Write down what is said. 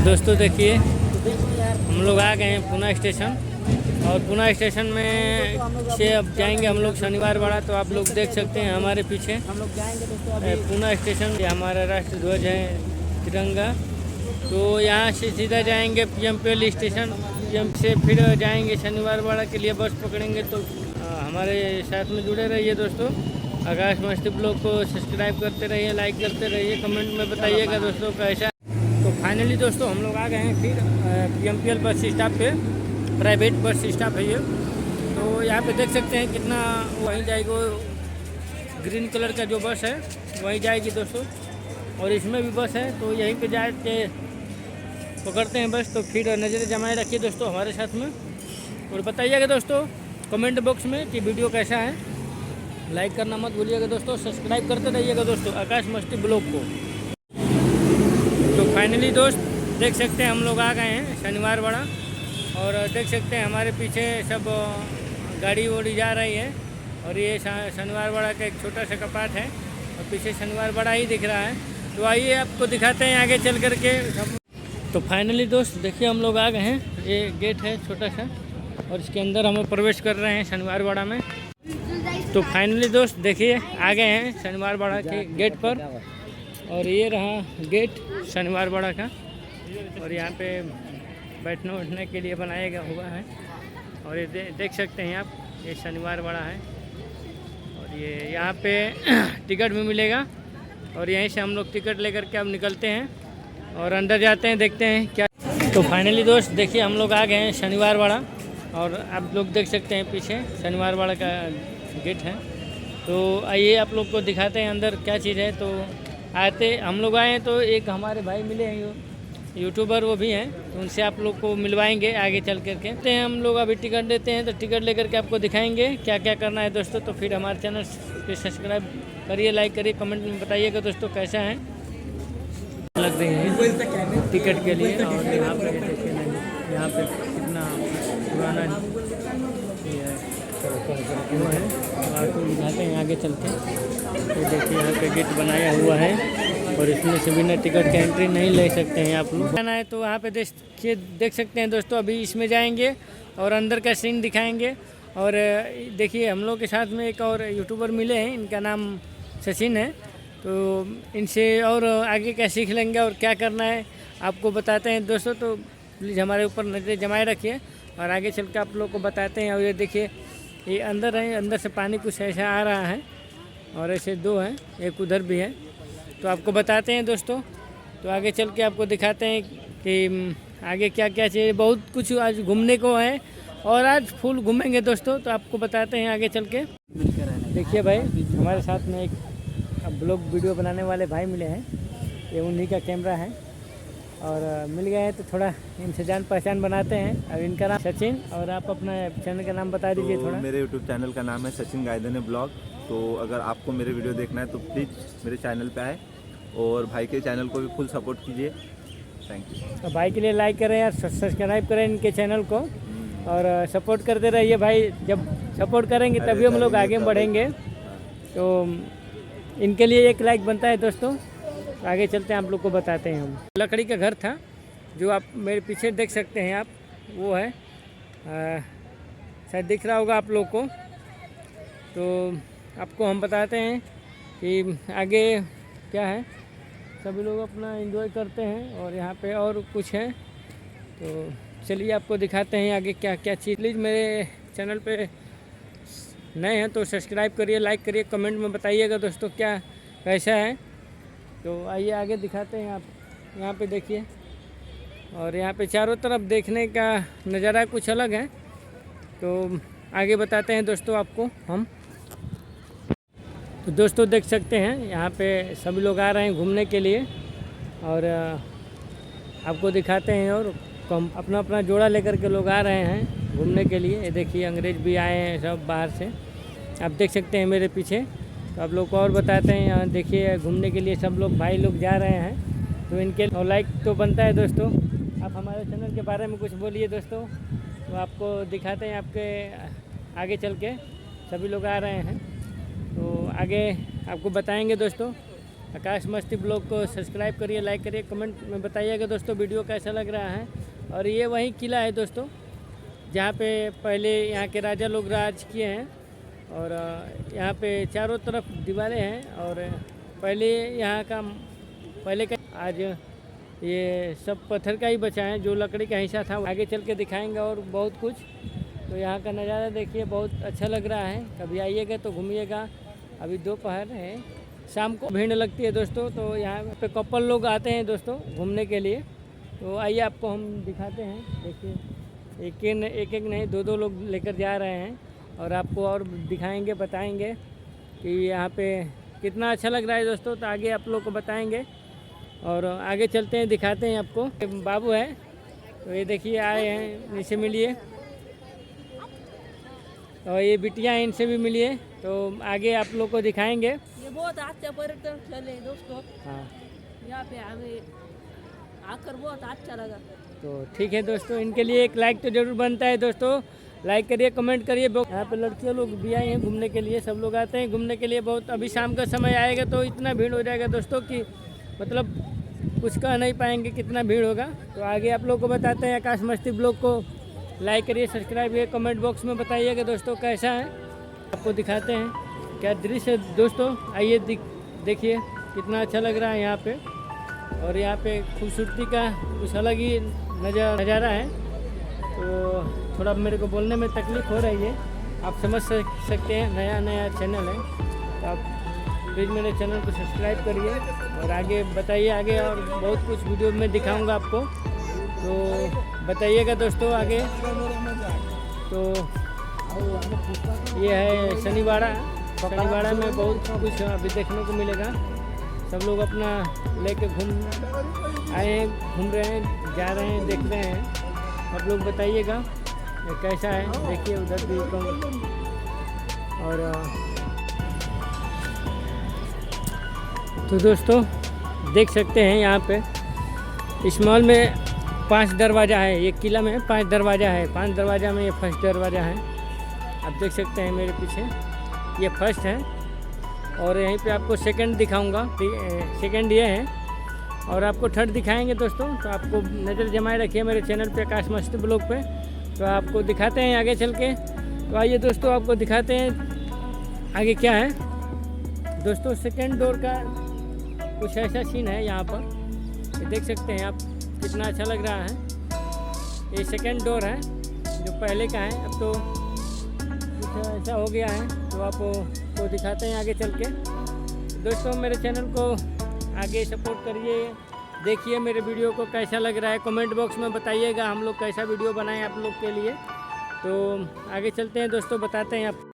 दोस्तों देखिए, हम लोग आ गए हैं पूना स्टेशन। और पूना स्टेशन में से अब जाएंगे हम लोग शनिवार वाड़ा। तो आप लोग देख सकते हैं हमारे पीछे हम लोग जाएंगे दोस्तों पूना स्टेशन, ये हमारा राष्ट्र ध्वज है तिरंगा। तो यहाँ से सीधा जाएंगे पीएमपीएल स्टेशन, पीएम से फिर जाएंगे शनिवार वाड़ा के लिए बस पकड़ेंगे। तो हमारे साथ में जुड़े रहिए दोस्तों। आकाश मस्ती ब्लॉग को सब्सक्राइब करते रहिए, लाइक करते रहिए, कमेंट में बताइएगा दोस्तों कैसा। तो फाइनली दोस्तों हम लोग आ गए हैं फिर पीएमपीएल बस स्टॉप पे, प्राइवेट बस स्टॉप है ये। तो यहाँ पे देख सकते हैं कितना वहीं जाएगी, वो ग्रीन कलर का जो बस है वहीं जाएगी दोस्तों। और इसमें भी बस है, तो यहीं पे जाके पकड़ते हैं बस। तो फिर नज़रें जमाए रखिए दोस्तों हमारे साथ में, और बताइएगा दोस्तों कमेंट बॉक्स में कि वीडियो कैसा है। लाइक करना मत भूलिएगा दोस्तों, सब्सक्राइब करते रहिएगा दोस्तों आकाश मस्ती ब्लॉग को। तो फाइनली दोस्त देख सकते हैं हम लोग आ गए हैं शनिवार वाड़ा। और देख सकते हैं हमारे पीछे सब गाड़ी वाड़ी जा रही है। और ये शनिवार वाड़ा का एक छोटा सा कपाट है और पीछे शनिवार वाड़ा ही दिख रहा है। तो आइए आपको दिखाते हैं आगे चल कर के। तो फाइनली दोस्त देखिए हम लोग आ गए हैं, ये गेट है छोटा सा और इसके अंदर हम प्रवेश कर रहे हैं शनिवार वाड़ा में। तो फाइनली दोस्त देखिए आ गए हैं शनिवार वाड़ा के गेट पर। और ये रहा गेट शनिवार वाड़ा का। और यहाँ पे बैठने उठने के लिए बनाया गया हुआ है। और ये देख सकते हैं आप, ये शनिवार वाड़ा है। और ये यहाँ पे टिकट भी मिलेगा। और यहीं से हम लोग टिकट लेकर के अब निकलते हैं और अंदर जाते हैं, देखते हैं क्या। तो फाइनली दोस्त देखिए हम लोग आ गए हैं शनिवार वाड़ा। और आप लोग देख सकते हैं पीछे शनिवार वाड़ा का गेट है। तो आइए आप लोग को दिखाते हैं अंदर क्या चीज़ है। तो आते हम लोग आए हैं तो एक हमारे भाई मिले हैं यूट्यूबर, वो भी हैं, तो उनसे आप लोग को मिलवाएंगे आगे चल करके। तो हम लोग अभी टिकट देते हैं, तो टिकट लेकर के आपको दिखाएंगे क्या क्या करना है दोस्तों। तो फिर हमारे चैनल पे सब्सक्राइब करिए, लाइक करिए, कमेंट में बताइएगा दोस्तों कैसा है लग रही है टिकट के लिए। और यहाँ पे देखिए यहाँ पे कितना पुराना वो है, आपको दिखाते हैं आगे चल के। तो देखिए यहाँ पे गेट बनाया हुआ है और इसमें से बिना टिकट के एंट्री नहीं ले सकते हैं आप लोग। जाना है तो वहाँ पे देख सकते हैं दोस्तों। अभी इसमें जाएंगे और अंदर का सीन दिखाएंगे। और देखिए हम लोग के साथ में एक और यूट्यूबर मिले हैं, इनका नाम सचिन है। तो इनसे और आगे क्या सीख लेंगे और क्या करना है आपको बताते हैं दोस्तों। तो प्लीज़ हमारे ऊपर नजरें जमाए रखिए और आगे चल के आप लोग को बताते हैं। और ये देखिए ये अंदर है, अंदर से पानी कुछ ऐसा आ रहा है और ऐसे दो हैं, एक उधर भी है। तो आपको बताते हैं दोस्तों। तो आगे चल के आपको दिखाते हैं कि आगे क्या क्या चाहिए। बहुत कुछ आज घूमने को है और आज फुल घूमेंगे दोस्तों। तो आपको बताते हैं आगे चल के। देखिए भाई हमारे साथ में एक ब्लॉग वीडियो बनाने वाले भाई मिले हैं, ये उन्हीं का कैमरा है। और मिल गए हैं तो थोड़ा इनसे जान पहचान बनाते हैं। अब इनका नाम सचिन, और आप अपना चैनल का नाम बता दीजिए थोड़ा। मेरे यूट्यूब चैनल का नाम है सचिन गायधने ब्लॉग। तो अगर आपको मेरे वीडियो देखना है तो प्लीज़ मेरे चैनल पे आए और भाई के चैनल को भी फुल सपोर्ट कीजिए। Thank you. तो भाई के लिए लाइक करें और सब्सक्राइब करें इनके चैनल को और सपोर्ट करते रहिए भाई। जब सपोर्ट करेंगे तभी हम लोग आगे बढ़ेंगे। तो इनके लिए एक लाइक बनता है दोस्तों। आगे चलते हैं, आप लोग को बताते हैं। हम लकड़ी का घर था जो आप मेरे पीछे देख सकते हैं आप, वो है शायद दिख रहा होगा आप लोग को। तो आपको हम बताते हैं कि आगे क्या है। सभी लोग अपना एंजॉय करते हैं और यहाँ पे और कुछ है। तो चलिए आपको दिखाते हैं आगे क्या क्या चीज़। प्लीज़ मेरे चैनल पे नए हैं तो सब्सक्राइब करिए, लाइक करिए, कमेंट में बताइएगा दोस्तों क्या कैसा है। तो आइए आगे दिखाते हैं। आप यहाँ पे देखिए, और यहाँ पे चारों तरफ देखने का नज़ारा कुछ अलग है। तो आगे बताते हैं दोस्तों आपको हम। तो दोस्तों देख सकते हैं यहाँ पे सभी लोग आ रहे हैं घूमने के लिए और आपको दिखाते हैं। और कम अपना अपना जोड़ा लेकर के लोग आ रहे हैं घूमने के लिए। ये देखिए अंग्रेज़ भी आए हैं सब बाहर से, आप देख सकते हैं मेरे पीछे। तो आप लोग को और बताते हैं, यहाँ देखिए घूमने के लिए सब लोग भाई लोग जा रहे हैं। तो इनके लाइक तो बनता है दोस्तों। आप हमारे चैनल के बारे में कुछ बोलिए दोस्तों। तो आपको दिखाते हैं, आपके आगे चल के सभी लोग आ रहे हैं। तो आगे आपको बताएंगे दोस्तों आकाश मस्ती ब्लॉग को सब्सक्राइब करिए, लाइक करिए, कमेंट में बताइएगा दोस्तों वीडियो कैसा लग रहा है। और ये वही किला है दोस्तों जहाँ पे पहले यहाँ के राजा लोग राज किए हैं। और यहाँ पे चारों तरफ दीवारें हैं और पहले यहाँ का आज ये सब पत्थर का ही बचा है, जो लकड़ी का हिस्सा था आगे चल के दिखाएंगे और बहुत कुछ। तो यहाँ का नज़ारा देखिए, बहुत अच्छा लग रहा है, कभी आइएगा तो घूमिएगा। अभी दोपहर है, शाम को भीड़ लगती है दोस्तों, तो यहाँ पे कपल लोग आते हैं दोस्तों घूमने के लिए। तो आइए आपको हम दिखाते हैं, देखिए एक एक नहीं 2-2 लोग लेकर जा रहे हैं और आपको और दिखाएंगे, बताएंगे कि यहाँ पे कितना अच्छा लग रहा है दोस्तों। तो आगे आप लोग को बताएंगे और आगे चलते हैं, दिखाते हैं आपको। बाबू है तो ये देखिए आए हैं, नीचे मिलिए। और ये बिटियाँ हैं, इनसे भी मिलिए। तो आगे आप लोग को दिखाएंगे। ये बहुत अच्छा पर्यटन स्थल है दोस्तों। हाँ, यहाँ पे हमें आकर बहुत अच्छा लगा। तो ठीक है दोस्तों, इनके लिए एक लाइक तो ज़रूर बनता है दोस्तों। लाइक करिए, कमेंट करिए। यहाँ पे लड़कियों लोग भी आए हैं घूमने के लिए, सब लोग आते हैं घूमने के लिए बहुत। अभी शाम का समय आएगा तो इतना भीड़ हो जाएगा दोस्तों कि मतलब कुछ कह नहीं पाएंगे कितना भीड़ होगा। तो आगे आप लोग को बताते हैं। आकाश मस्ती ब्लॉग को लाइक करिए, सब्सक्राइब करिए, कमेंट बॉक्स में बताइएगा दोस्तों कैसा है। आपको दिखाते हैं क्या दृश्य है दोस्तों। आइए देखिए कितना अच्छा लग रहा है यहाँ पे। और यहाँ पे खूबसूरती का कुछ अलग ही नज़ारा है। तो थोड़ा मेरे को बोलने में तकलीफ़ हो रही है, आप समझ सकते हैं, नया चैनल है। तो आप प्लीज़ मेरे चैनल को सब्सक्राइब करिए और आगे बताइए, आगे और बहुत कुछ वीडियो में दिखाऊंगा आपको। तो बताइएगा दोस्तों आगे। तो ये है शनिवाड़ा में बहुत कुछ अभी देखने को मिलेगा। सब लोग अपना लेके आए हैं, घूम रहे हैं, जा रहे हैं, देख रहे हैं। आप लोग बताइएगा कैसा है। देखिए उधर भी कम। और तो दोस्तों देख सकते हैं यहाँ पे इस मॉल में 5 दरवाज़ा है। ये किला में 5 दरवाज़ा है। 5 दरवाज़ा में ये फर्स्ट दरवाज़ा है, आप देख सकते हैं मेरे पीछे, ये फर्स्ट है। और यहीं पे आपको सेकंड दिखाऊंगा, सेकंड ये है और आपको थर्ड दिखाएंगे दोस्तों। तो आपको नज़र जमाए रखिए मेरे चैनल पे, आकाश मस्ती ब्लॉग पे। तो आपको दिखाते हैं आगे चल के। तो आइए दोस्तों आपको दिखाते हैं आगे क्या है दोस्तों। सेकंड डोर का कुछ ऐसा सीन है यहाँ पर, ये देख सकते हैं आप, कितना अच्छा लग रहा है। ये सेकंड डोर है जो पहले का है, अब तो कुछ ऐसा हो गया है। तो आपको दिखाते हैं आगे चल के। दोस्तों मेरे चैनल को आगे सपोर्ट करिए, देखिए मेरे वीडियो को कैसा लग रहा है, कमेंट बॉक्स में बताइएगा हम लोग कैसा वीडियो बनाएं आप लोग के लिए। तो आगे चलते हैं दोस्तों, बताते हैं आप।